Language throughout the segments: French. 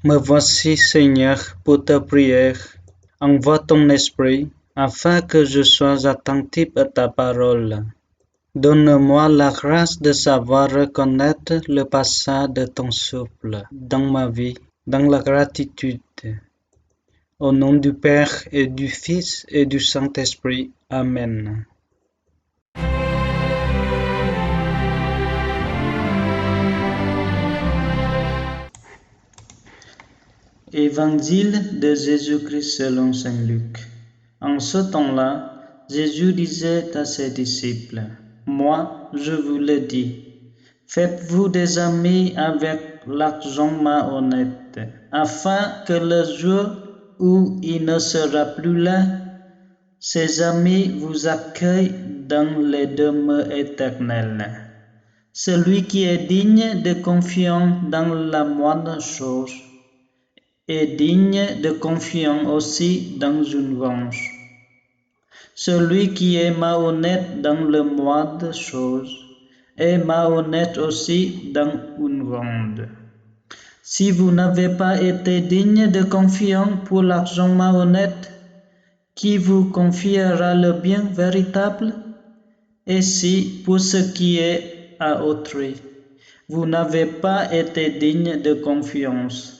Me voici, Seigneur, pour ta prière. Envoie ton esprit, afin que je sois attentif à ta parole. Donne-moi la grâce de savoir reconnaître le passage de ton souffle dans ma vie, dans la gratitude. Au nom du Père et du Fils et du Saint-Esprit. Amen. Évangile de Jésus-Christ selon saint Luc. En ce temps-là, Jésus disait à ses disciples, « Moi, je vous le dis, faites-vous des amis avec l'argent malhonnête, afin que le jour où il ne sera plus là, ces amis vous accueillent dans les demeures éternelles. Celui qui est digne de confiance dans la moindre chose est digne de confiance aussi dans une branche. Celui qui est malhonnête dans le moindre chose est malhonnête aussi dans une grande. Si vous n'avez pas été digne de confiance pour l'argent malhonnête, qui vous confiera le bien véritable? Et si, pour ce qui est à autrui, vous n'avez pas été digne de confiance,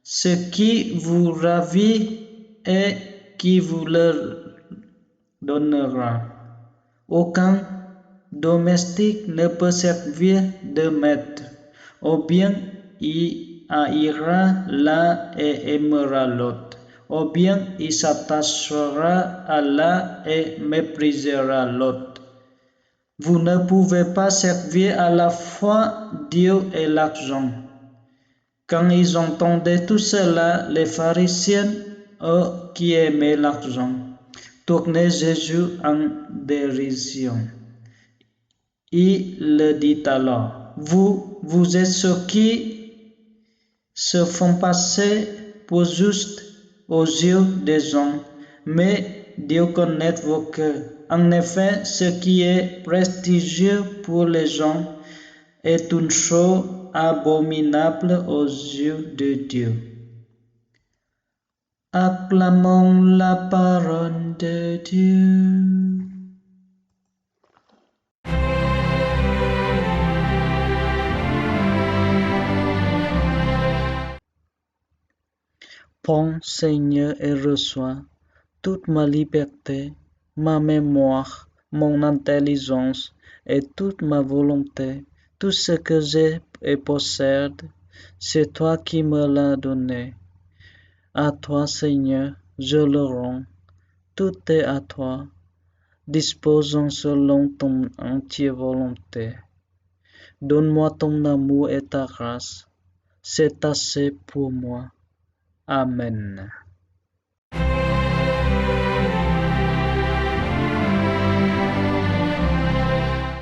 ce qui vous ravit et qui vous le donnera. Aucun domestique ne peut servir de maître, ou bien il haïra l'un et aimera l'autre, ou bien il s'attachera à l'un et méprisera l'autre. Vous ne pouvez pas servir à la fois Dieu et l'argent. Quand ils entendaient tout cela, les pharisiens, eux qui aimaient l'argent, tournaient Jésus en dérision. Il le dit alors, vous êtes ceux qui se font passer pour justes aux yeux des hommes, mais Dieu connaît vos cœurs. En effet, ce qui est prestigieux pour les gens est une chose abominable aux yeux de Dieu. Acclamons la parole de Dieu. Prends, Seigneur, et reçois toute ma liberté, ma mémoire, mon intelligence et toute ma volonté, tout ce que j'ai et possède, c'est toi qui me l'as donné. À toi, Seigneur, je le rends. Tout est à toi. Disposons selon ton entière volonté. Donne-moi ton amour et ta grâce. C'est assez pour moi. Amen.